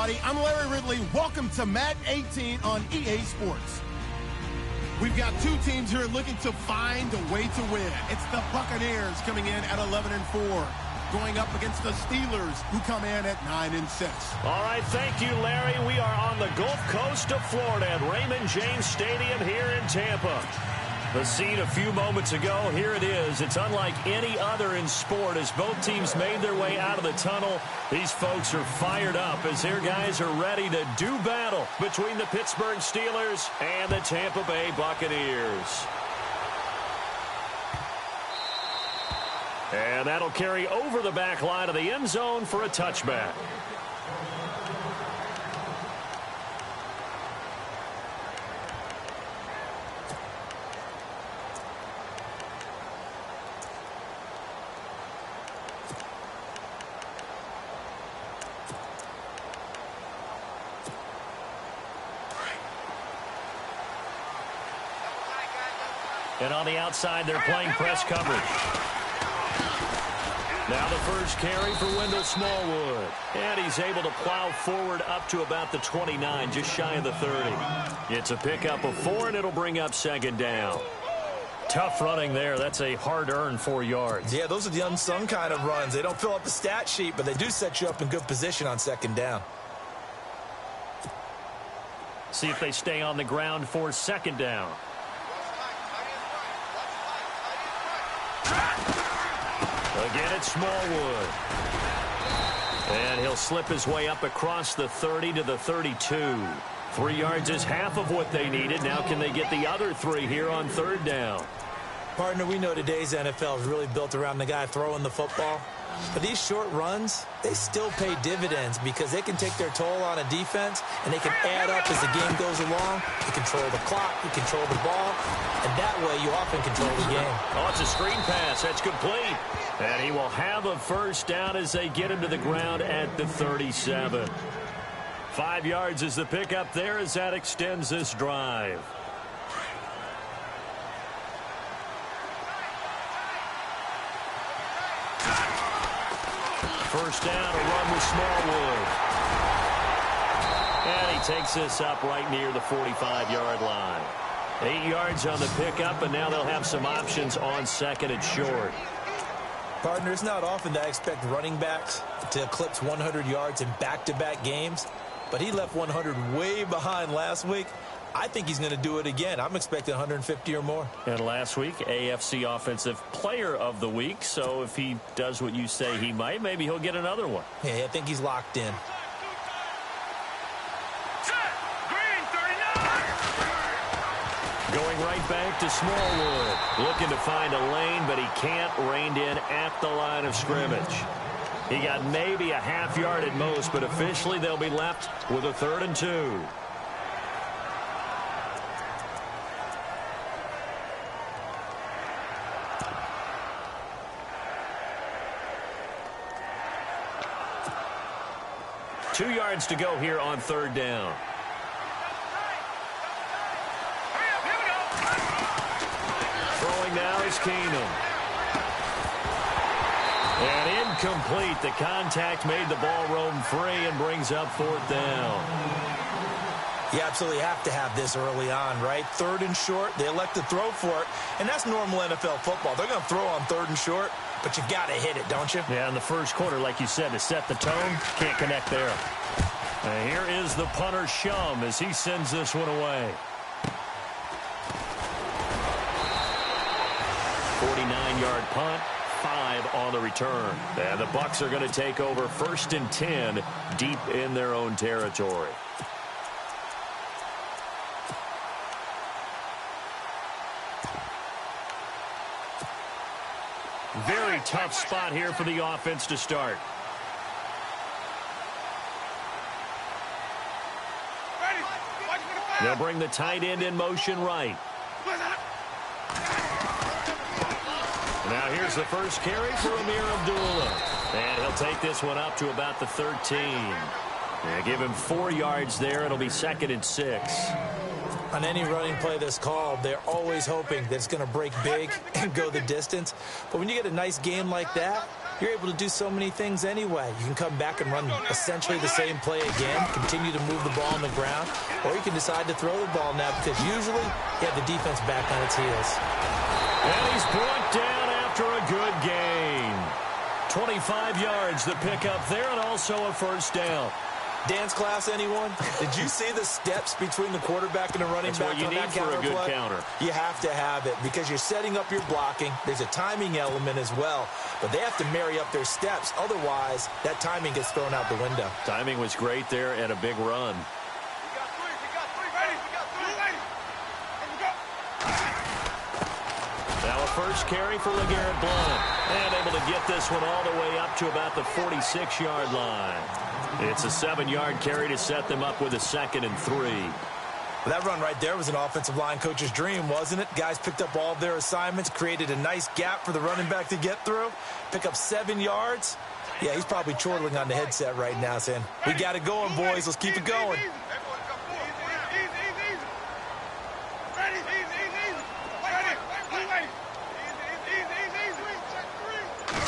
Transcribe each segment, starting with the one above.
everybody. I'm Larry Ridley. Welcome to Madden 18 on EA Sports. We've got two teams here looking to find a way to win. It's the Buccaneers coming in at 11-4, going up against the Steelers, who come in at 9-6. All right, thank you, Larry. We are on the Gulf Coast of Florida at Raymond James Stadium here in Tampa. The scene a few moments ago, here it is. It's unlike any other in sport as both teams made their way out of the tunnel. These folks are fired up as their guys are ready to do battle between the Pittsburgh Steelers and the Tampa Bay Buccaneers. And that'll carry over the back line of the end zone for a touchback. And on the outside, they're playing press coverage. Now the first carry for Wendell Smallwood. And he's able to plow forward up to about the 29, just shy of the 30. It's a pickup of 4, and it'll bring up second down. Tough running there. That's a hard-earned 4 yards. Yeah, those are the unsung kind of runs. They don't fill up the stat sheet, but they do set you up in good position on second down. See if they stay on the ground for second down. Again, it's Smallwood. And he'll slip his way up across the 30 to the 32. 3 yards is half of what they needed. Now can they get the other 3 here on third down? Partner, we know today's NFL is really built around the guy throwing the football. But these short runs, they still pay dividends because they can take their toll on a defense, and they can add up as the game goes along. You control the clock, you control the ball, and that way you often control the game. Oh, it's a screen pass. That's complete. And he will have a first down as they get him to the ground at the 37. 5 yards is the pickup there as that extends this drive. First down, a run with Smallwood. And he takes this up right near the 45-yard line. 8 yards on the pickup, and now they'll have some options on second and short. Partner, it's not often that I expect running backs to eclipse 100 yards in back-to-back games, but he left 100 way behind last week. I think he's going to do it again. I'm expecting 150 or more. And last week, AFC Offensive Player of the Week. So if he does what you say he might, maybe he'll get another one. Yeah, I think he's locked in. Going right back to Smallwood. Looking to find a lane, but he can't. Reined in at the line of scrimmage. He got maybe a half yard at most, but officially they'll be left with a 3rd and 2. Two yards to go here on third down. Throwing now is Keenum. And incomplete. The contact made the ball roam free and brings up 4th down. You absolutely have to have this early on, right? 3rd and short, they elect to throw for it, and that's normal NFL football. They're going to throw on 3rd and short, but you got to hit it, don't you? Yeah, in the first quarter, like you said, to set the tone, can't connect there. And here is the punter, Shum, as he sends this one away. 49-yard punt, 5 on the return. And the Bucs are going to take over 1st and 10 deep in their own territory. Very tough spot here for the offense to start. They'll bring the tight end in motion right. Now here's the first carry for Amir Abdullah. And he'll take this one up to about the 13. Yeah, give him 4 yards there. It'll be 2nd and 6. On any running play that's called, they're always hoping that it's going to break big and go the distance. But when you get a nice game like that, you're able to do so many things anyway. You can come back and run essentially the same play again, continue to move the ball on the ground, or you can decide to throw the ball now because usually you have the defense back on its heels. And he's brought down after a good gain. 25 yards the pickup there, and also a first down. Dance class, anyone? Did you see the steps between the quarterback and the running back on that counter play? That's what you need for a good counter. You have to have it because you're setting up your blocking. There's a timing element as well, but they have to marry up their steps. Otherwise, that timing gets thrown out the window. Timing was great there and a big run. Now a first carry for LeGarrette Blount. And able to get this one all the way up to about the 46-yard line. It's a 7-yard carry to set them up with a 2nd and 3. Well, that run right there was an offensive line coach's dream, wasn't it? Guys picked up all of their assignments, created a nice gap for the running back to get through, pick up 7 yards. Yeah, he's probably chortling on the headset right now saying, we got it going, boys. Let's keep it going.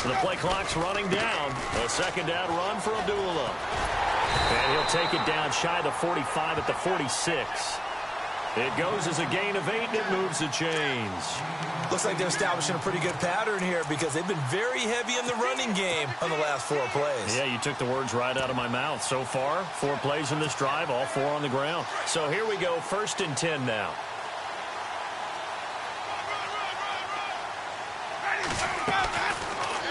So the play clock's running down. A 2nd down run for Abdullah. And he'll take it down shy of the 45 at the 46. It goes as a gain of 8, and it moves the chains. Looks like they're establishing a pretty good pattern here because they've been very heavy in the running game on the last 4 plays. Yeah, you took the words right out of my mouth. So far, 4 plays in this drive, all 4 on the ground. So here we go, 1st and 10 now.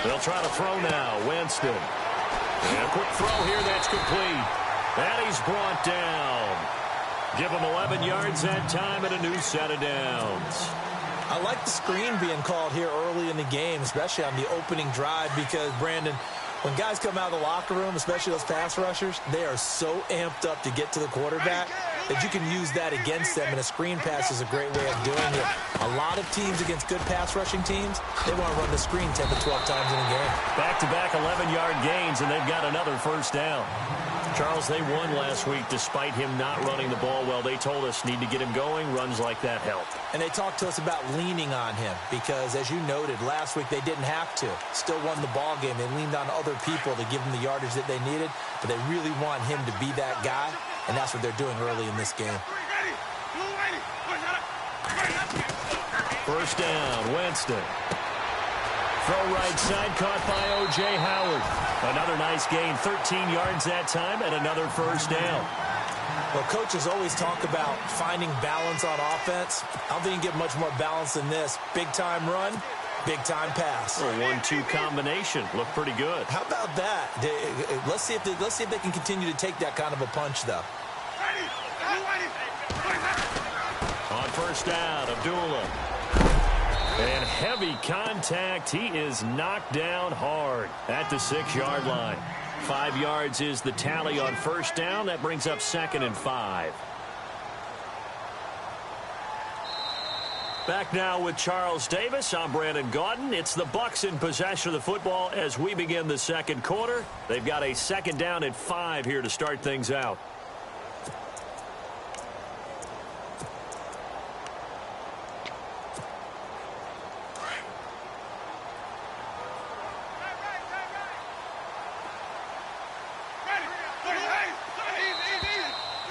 They'll try to throw now. Winston. And a quick throw here. That's complete. And he's brought down. Give him 11 yards that time and a new set of downs. I like the screen being called here early in the game, especially on the opening drive because, Brandon, when guys come out of the locker room, especially those pass rushers, they are so amped up to get to the quarterback that you can use that against them, and a screen pass is a great way of doing it. A lot of teams against good pass rushing teams, they want to run the screen 10 to 12 times in a game. Back-to-back 11-yard gains, and they've got another first down. Charles, they won last week despite him not running the ball well. They told us need to get him going. Runs like that help. And they talked to us about leaning on him because, as you noted, last week they didn't have to. Still won the ball game. They leaned on other people to give them the yardage that they needed, but they really want him to be that guy, and that's what they're doing early in this game. First down, Winston. Throw right side, caught by O.J. Howard. Another nice gain, 13 yards that time, and another first down. Well, coaches always talk about finding balance on offense. I don't think you can get much more balance than this. Big-time run, big-time pass. A 1-2 combination. Looked pretty good. How about that? Let's see if they can continue to take that kind of a punch, though. On first down, Abdullah. And heavy contact. He is knocked down hard at the 6-yard line. 5 yards is the tally on first down. That brings up 2nd and 5. Back now with Charles Davis. I'm Brandon Gaudin. It's the Bucs in possession of the football as we begin the second quarter. They've got a 2nd down at 5 here to start things out.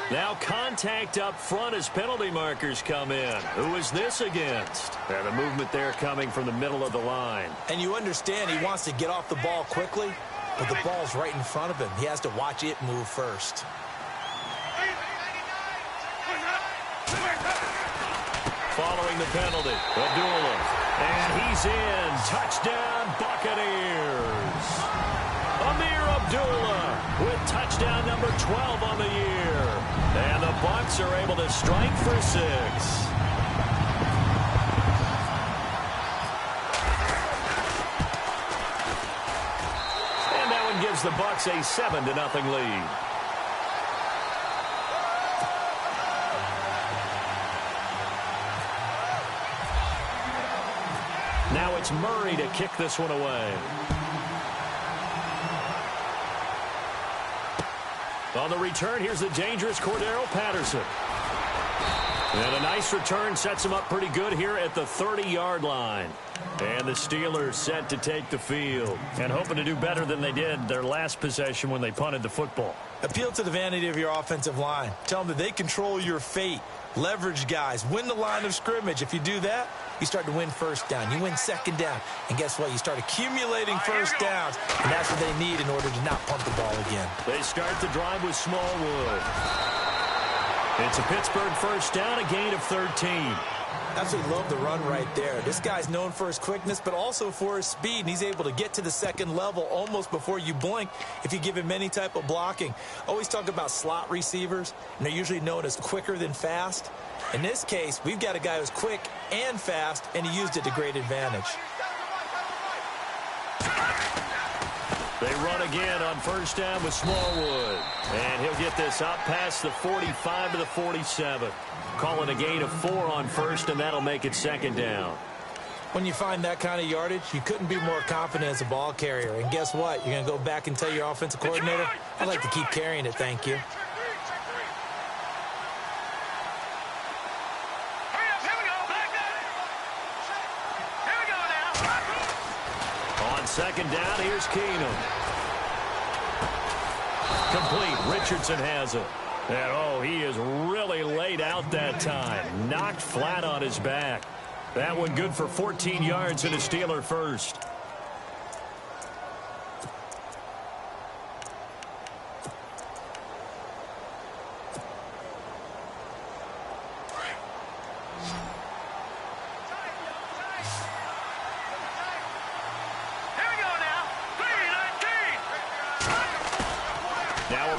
Now contact up front as penalty markers come in. Who is this against? And the movement there coming from the middle of the line. And you understand he wants to get off the ball quickly, but the ball's right in front of him. He has to watch it move first. Following the penalty, Abdullah. And he's in. Touchdown, Buccaneers. Amir Abdullah with touchdown number 12 on the year. And the Bucs are able to strike for 6. And that one gives the Bucs a 7-0 lead. Now it's Murray to kick this one away. On the return, here's the dangerous Cordero Patterson. And a nice return sets them up pretty good here at the 30-yard line. And the Steelers set to take the field and hoping to do better than they did their last possession when they punted the football. Appeal to the vanity of your offensive line. Tell them that they control your fate. Leverage guys. Win the line of scrimmage. If you do that, you start to win first down. You win second down. And guess what? You start accumulating first downs. And that's what they need in order to not punt the ball again. They start the drive with Smallwood. It's a Pittsburgh first down, a gain of 13. Absolutely love the run right there. This guy's known for his quickness, but also for his speed, and he's able to get to the second level almost before you blink if you give him any type of blocking. Always talk about slot receivers, and they're usually known as quicker than fast. In this case, we've got a guy who's quick and fast, and he used it to great advantage. They run again on first down with Smallwood. And he'll get this out past the 45 to the 47. Call it a gain of 4 on first, and that'll make it second down. When you find that kind of yardage, you couldn't be more confident as a ball carrier. And guess what? You're going to go back and tell your offensive coordinator, I'd like to keep carrying it, thank you. Second down, here's Keenum. Complete. Richardson has it. And, oh, he is really laid out that time. Knocked flat on his back. That one good for 14 yards and a Steeler first.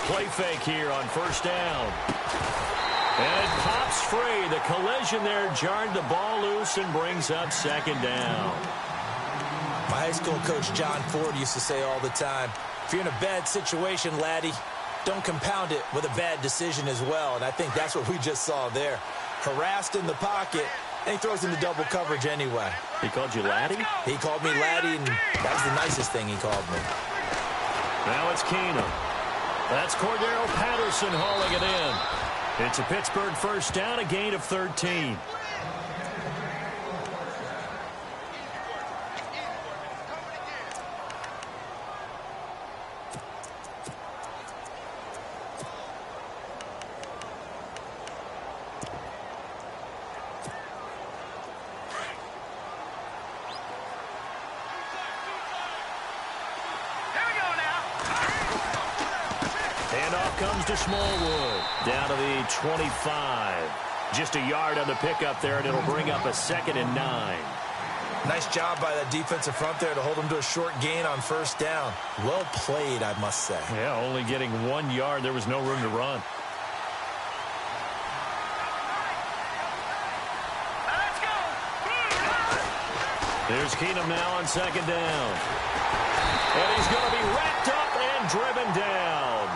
Play fake here on first down. And it pops free. The collision there jarred the ball loose and brings up second down. My high school coach John Ford used to say all the time, if you're in a bad situation, laddie, don't compound it with a bad decision as well. And I think that's what we just saw there. Harassed in the pocket, and he throws into double coverage anyway. He called you laddie? He called me laddie, and that was the nicest thing he called me. Now it's Keenum. That's Cordero Patterson hauling it in. It's a Pittsburgh first down, a gain of 13. Comes to Smallwood, down to the 25. Just a yard on the pickup there, and it'll bring up a 2nd and 9. Nice job by that defensive front there to hold him to a short gain on first down. Well played, I must say. Yeah, only getting 1 yard. There was no room to run. Let's go. There's Keenum now on second down. And he's going to be wrapped up and driven down.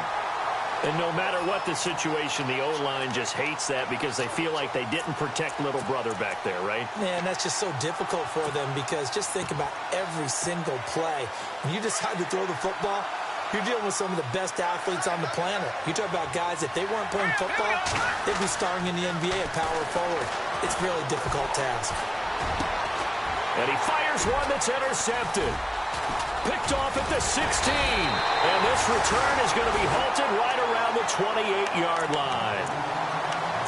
And no matter what the situation, the O-line just hates that because they feel like they didn't protect little brother back there, right? Man, that's just so difficult for them because just think about every single play. When you decide to throw the football, you're dealing with some of the best athletes on the planet. You talk about guys, if they weren't playing football, they'd be starring in the NBA at power forward. It's a really difficult task. And he fires one that's intercepted. Picked off at the 16. And this return is going to be halted right around the 28-yard line.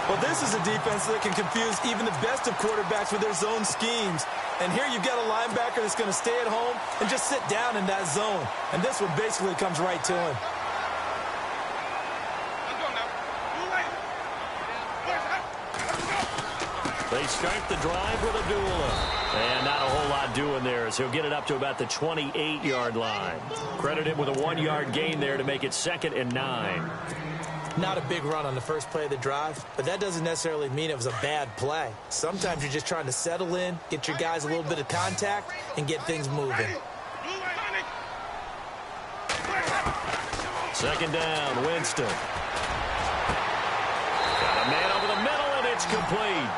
Well, this is a defense that can confuse even the best of quarterbacks with their zone schemes. And here you've got a linebacker that's going to stay at home and just sit down in that zone. And this one basically comes right to him. They start the drive with Abdullah. And not a whole lot doing there as he'll get it up to about the 28-yard line. Credit him with a 1-yard gain there to make it 2nd and 9. Not a big run on the first play of the drive, but that doesn't necessarily mean it was a bad play. Sometimes you're just trying to settle in, get your guys a little bit of contact, and get things moving. Second down, Winston. Got a man over the middle, and it's complete.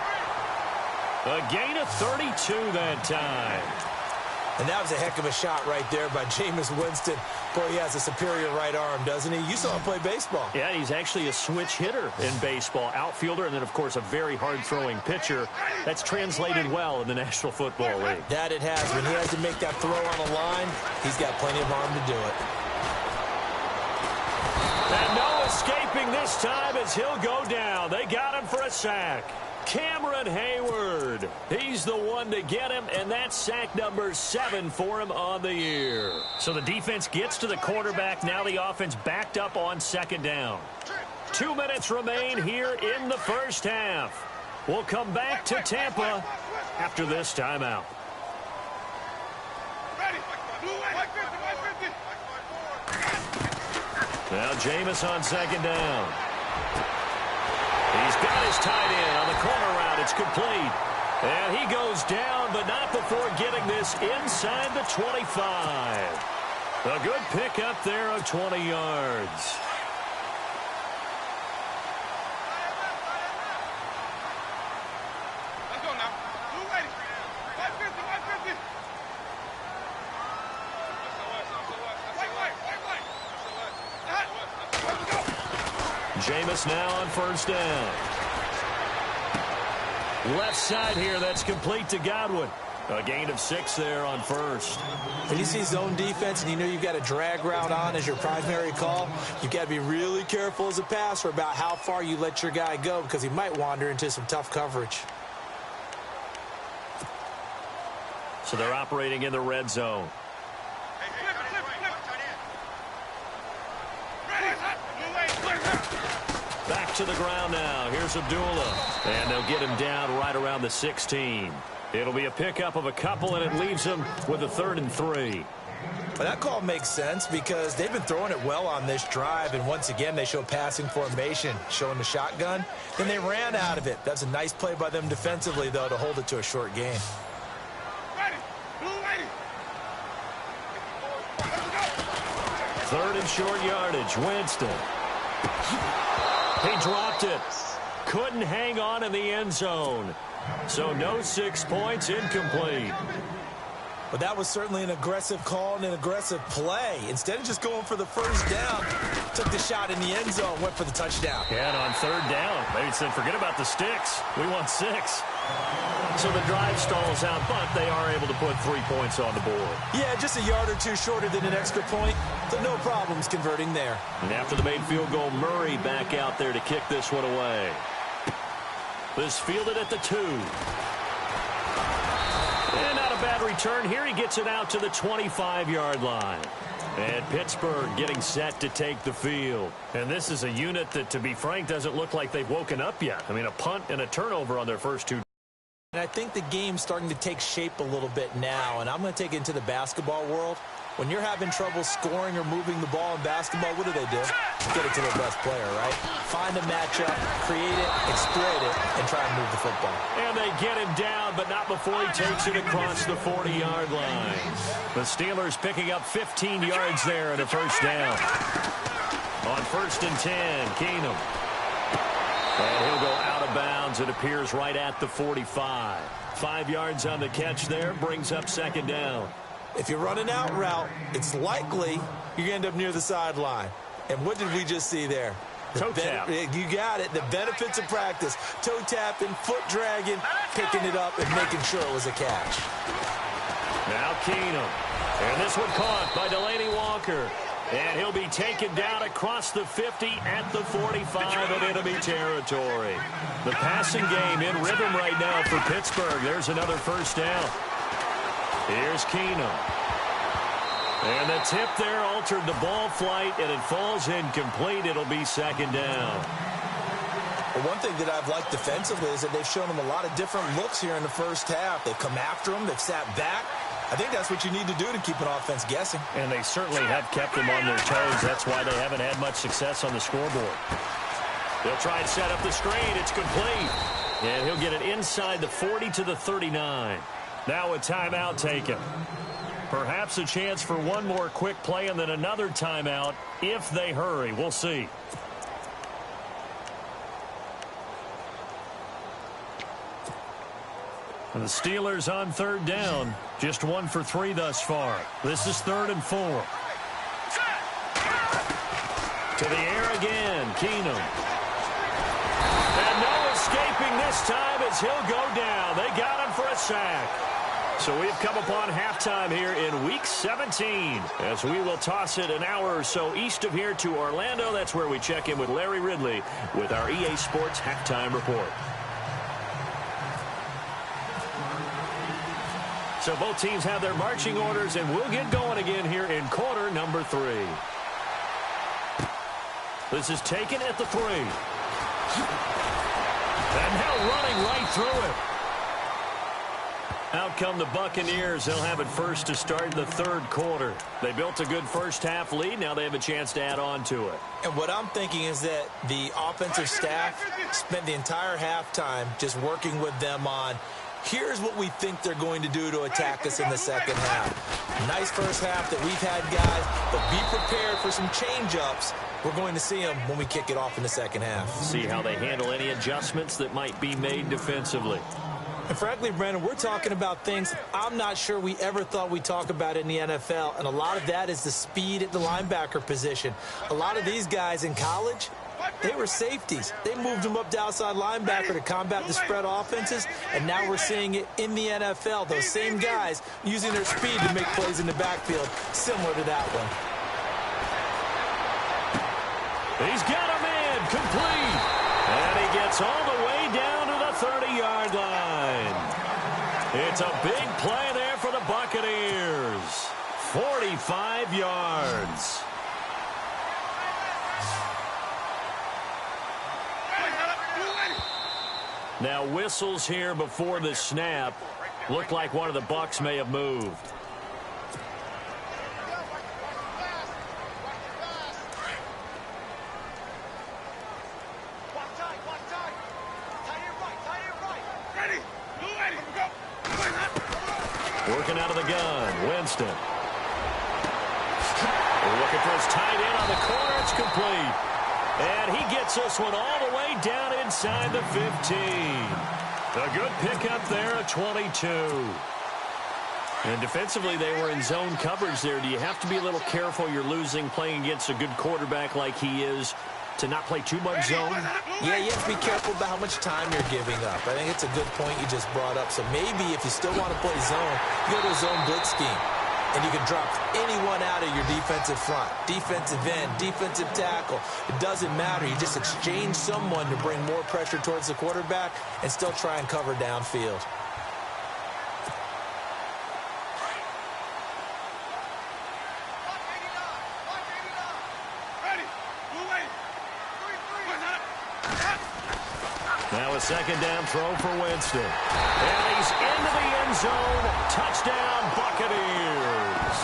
A gain of 32 that time. And that was a heck of a shot right there by Jameis Winston. Boy, he has a superior right arm, doesn't he? You saw him play baseball. Yeah, he's actually a switch hitter in baseball. Outfielder, and then, of course, a very hard-throwing pitcher. That's translated well in the National Football League. That it has. When he has to make that throw on a line, he's got plenty of arm to do it. And no escaping this time as he'll go down. They got him for a sack. Cameron Hayward. He's the one to get him, and that's sack number 7 for him on the year. So the defense gets to the quarterback. Now the offense backed up on second down. 2 minutes remain here in the first half. We'll come back to Tampa after this timeout. Now Jameis on second down. He's got his tight end on the corner route. It's complete. And he goes down, but not before getting this inside the 25. A good pickup there of 20 yards. Let's go now. Jameis now on first down. Left side here, that's complete to Godwin. A gain of 6 there on first. When you see zone defense and you know you've got a drag route on as your primary call, you've got to be really careful as a passer about how far you let your guy go because he might wander into some tough coverage. So they're operating in the red zone. Back to the ground now. Here's Abdullah. And they'll get him down right around the 16. It'll be a pickup of a couple, and it leaves him with a 3rd and 3. Well, that call makes sense because they've been throwing it well on this drive, and once again they show passing formation, showing the shotgun. Then they ran out of it. That's a nice play by them defensively, though, to hold it to a short gain. 3rd and short yardage. Winston. He dropped it. Couldn't hang on in the end zone. So no 6 points, incomplete. But that was certainly an aggressive call and an aggressive play. Instead of just going for the first down, took the shot in the end zone, went for the touchdown. Yeah, and on 3rd down, they said, forget about the sticks. We want 6. So the drive stalls out, but they are able to put 3 points on the board. Yeah, just a yard or two shorter than an extra point, so no problems converting there. And after the made field goal, Murray back out there to kick this one away. This fielded at the 2. And not a bad return here. He gets it out to the 25-yard line. And Pittsburgh getting set to take the field. And this is a unit that, to be frank, doesn't look like they've woken up yet. I mean, a punt and a turnover on their first 2. And I think the game's starting to take shape a little bit now, and I'm going to take it into the basketball world. When you're having trouble scoring or moving the ball in basketball, what do? Get it to their best player, right? Find a matchup, create it, exploit it, and try and move the football. And they get him down, but not before he takes it across the 40-yard line. The Steelers picking up 15 yards there and a first down. On 1st and 10, Keenum. And he'll go out of bounds. It appears right at the 45. 5 yards on the catch there, brings up 2nd down. If you're running out route, it's likely you're going to end up near the sideline. And what did we just see there? Toe tap. You got it. The benefits of practice. Toe tapping, foot dragging, picking it up, and making sure it was a catch. Now Keenum. And this one caught by Delaney Walker. And he'll be taken down across the 50 at the 45 of enemy territory. The passing game in rhythm right now for Pittsburgh. There's another first down. Here's Keenum. And the tip there altered the ball flight, and it falls incomplete. It'll be 2nd down. Well, one thing that I've liked defensively is that they've shown them a lot of different looks here in the first half. They've come after them. They've sat back. I think that's what you need to do to keep an offense guessing. And they certainly have kept them on their toes. That's why they haven't had much success on the scoreboard. They'll try and set up the screen. It's complete. And he'll get it inside the 40 to the 39. Now a timeout taken. Perhaps a chance for one more quick play and then another timeout if they hurry. We'll see. And the Steelers on third down. Just 1 for 3 thus far. This is 3rd and 4. To the air again, Keenum. And no escaping this time as he'll go down. They got him for a sack. So we've come upon halftime here in Week 17 as we will toss it an hour or so east of here to Orlando. That's where we check in with Larry Ridley with our EA Sports Halftime Report. So both teams have their marching orders, and we'll get going again here in quarter number 3. This is taken at the 3. And now running right through it. Out come the Buccaneers. They'll have it first to start the 3rd quarter. They built a good first-half lead. Now they have a chance to add on to it. And what I'm thinking is that the offensive staff spent the entire halftime just working with them on, here's what we think they're going to do to attack us in the second half. Nice first half that we've had, guys, but be prepared for some change-ups. We're going to see them when we kick it off in the second half. See how they handle any adjustments that might be made defensively. And frankly, Brandon, we're talking about things I'm not sure we ever thought we'd talk about in the NFL, and a lot of that is the speed at the linebacker position. A lot of these guys in college, they were safeties. They moved them up to outside linebacker to combat the spread offenses, and now we're seeing it in the NFL. Those same guys using their speed to make plays in the backfield, similar to that one. He's got a man complete, and he gets all the way down to the 30-yard line. It's a big play there for the Buccaneers. 45 yards. Now whistles here before the snap. Looked like one of the Bucs may have moved. Working out of the gun, Winston. We're looking for his tight end on the corner. It's complete. And he gets this one all the way down inside the 15. A good pickup there at 22. And defensively, they were in zone coverage there. Do you have to be a little careful? You're losing playing against a good quarterback like he is to not play too much zone? Yeah, you have to be careful about how much time you're giving up. I think it's a good point you just brought up. So maybe if you still want to play zone, you go to a zone blitz scheme. And you can drop anyone out of your defensive front, defensive end, defensive tackle. It doesn't matter. You just exchange someone to bring more pressure towards the quarterback and still try and cover downfield. Now a second down throw for Winston. And he's into the end zone. Touchdown, Buccaneers.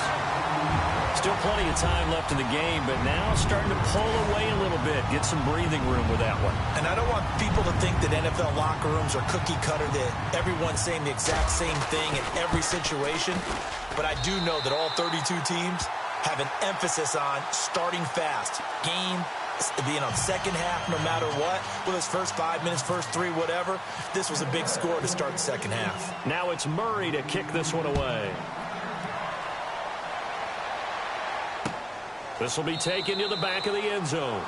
Still plenty of time left in the game, but now starting to pull away a little bit. Get some breathing room with that one. And I don't want people to think that NFL locker rooms are cookie cutter, that everyone's saying the exact same thing in every situation. But I do know that all 32 teams have an emphasis on starting fast. Game being on second half no matter what, whether it's first 5 minutes, first 3, whatever. This was a big score to start the second half. Now it's Murray to kick this one away. This will be taken to the back of the end zone.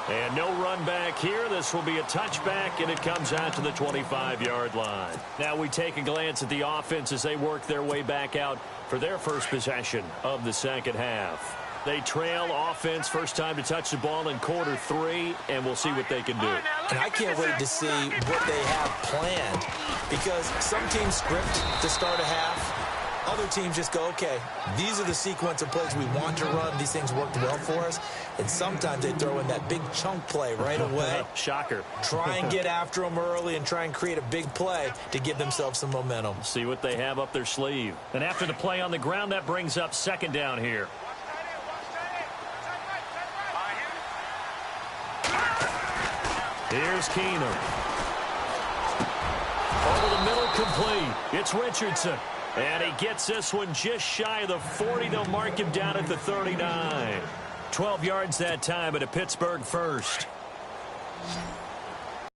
And no run back here. This will be a touchback, and it comes out to the 25-yard line. Now we take a glance at the offense as they work their way back out for their first possession of the second half. They trail offense, first time to touch the ball in quarter 3, and we'll see what they can do. And I can't wait to see what they have planned, because some teams script to start a half. Other teams just go, okay, these are the sequence of plays we want to run. These things worked well for us. And sometimes they throw in that big chunk play right away. Shocker. Try and get after them early and try and create a big play to give themselves some momentum. See what they have up their sleeve. And after the play on the ground, that brings up second down here. Here's Keenum. Over the middle, complete. It's Richardson. And he gets this one just shy of the 40. They'll mark him down at the 39. 12 yards that time, but a Pittsburgh first.